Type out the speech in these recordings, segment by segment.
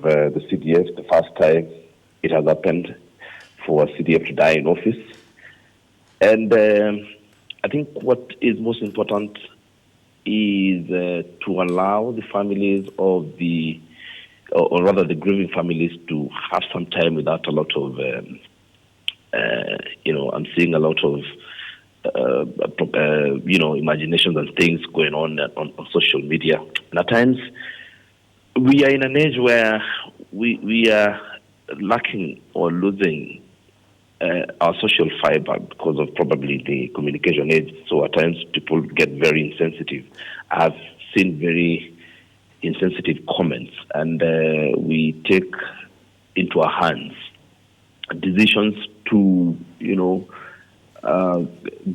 the CDF, the first time it has happened for a CDF to die in office. And I think what is most important is to allow the families of or rather the grieving families, to have some time without a lot of, I'm seeing a lot of, imaginations and things going on social media. And at times, we are in an age where we are lacking or losing our social fiber because of probably the communication age. So at times, people get very insensitive. I've seen very insensitive comments, and we take into our hands decisions to,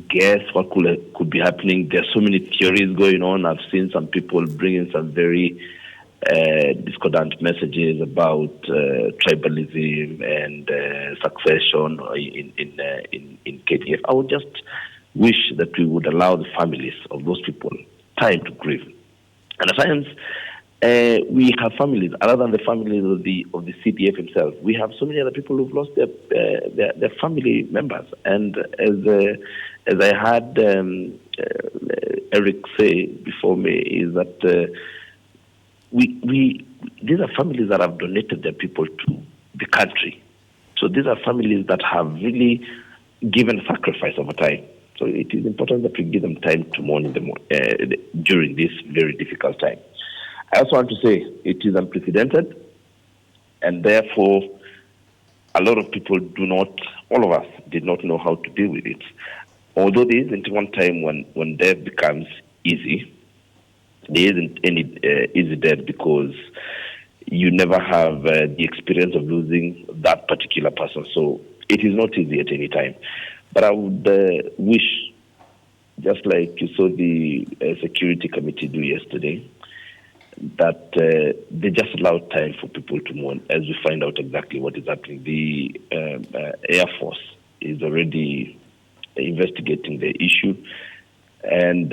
guess what could be happening. There's so many theories going on. I've seen some people bringing some very discordant messages about tribalism and succession in KDF. I would just wish that we would allow the families of those people time to grieve. And at times, we have families other than the families of the CDF himself. We have so many other people who've lost their family members. And as I had Eric say before me, is that these are families that have donated their people to the country. So these are families that have really given sacrifice over time. So it is important that we give them time to mourn during this very difficult time. I also want to say it is unprecedented, and therefore a lot of people all of us did not know how to deal with it. Although there isn't one time when death becomes easy, there isn't any easy death, because you never have the experience of losing that particular person. So it is not easy at any time. But I would wish, just like you saw the security committee do yesterday, that they just allow time for people to mourn as we find out exactly what is happening. The Air Force is already investigating the issue, and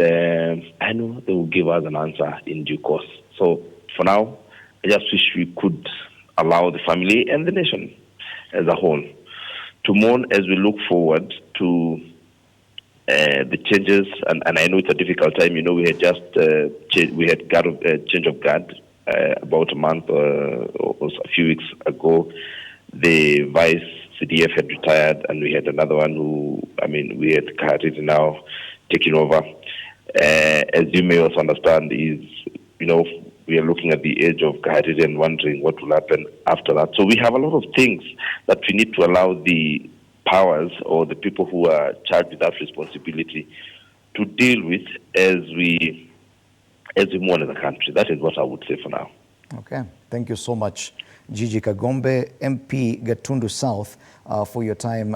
I know they will give us an answer in due course. So for now, I just wish we could allow the family and the nation as a whole to mourn as we look forward to the changes. And I know it's a difficult time. We had just change of guard about a month or a few weeks ago. The vice CDF had retired, and we had another one we had Kahariri now taking over. As you may also understand, we are looking at the age of Kahariri and wondering what will happen after that. So we have a lot of things that we need to allow the powers or the people who are charged with that responsibility to deal with as we mourn in the country. That is what I would say for now. Okay, thank you so much, GG Kagombe, MP Gatundu South, for your time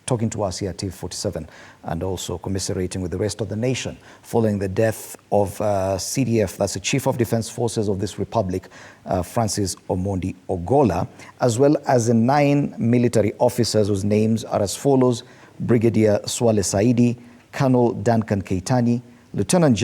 talking to us here at TV47, and also commiserating with the rest of the nation following the death of CDF, that's the Chief of Defense Forces of this Republic, Francis Ogolla, as well as the 9 military officers whose names are as follows: Brigadier Swale Saidi, Colonel Duncan Keitani, Lieutenant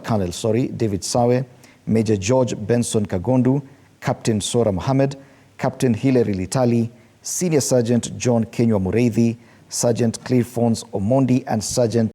Colonel David Sawe, Major George Benson Kagondu, Captain Sora Mohammed, Captain Hilary Litali, Senior Sergeant John Kenywa Mureithi, Sergeant Clearphones Omondi, and Sergeant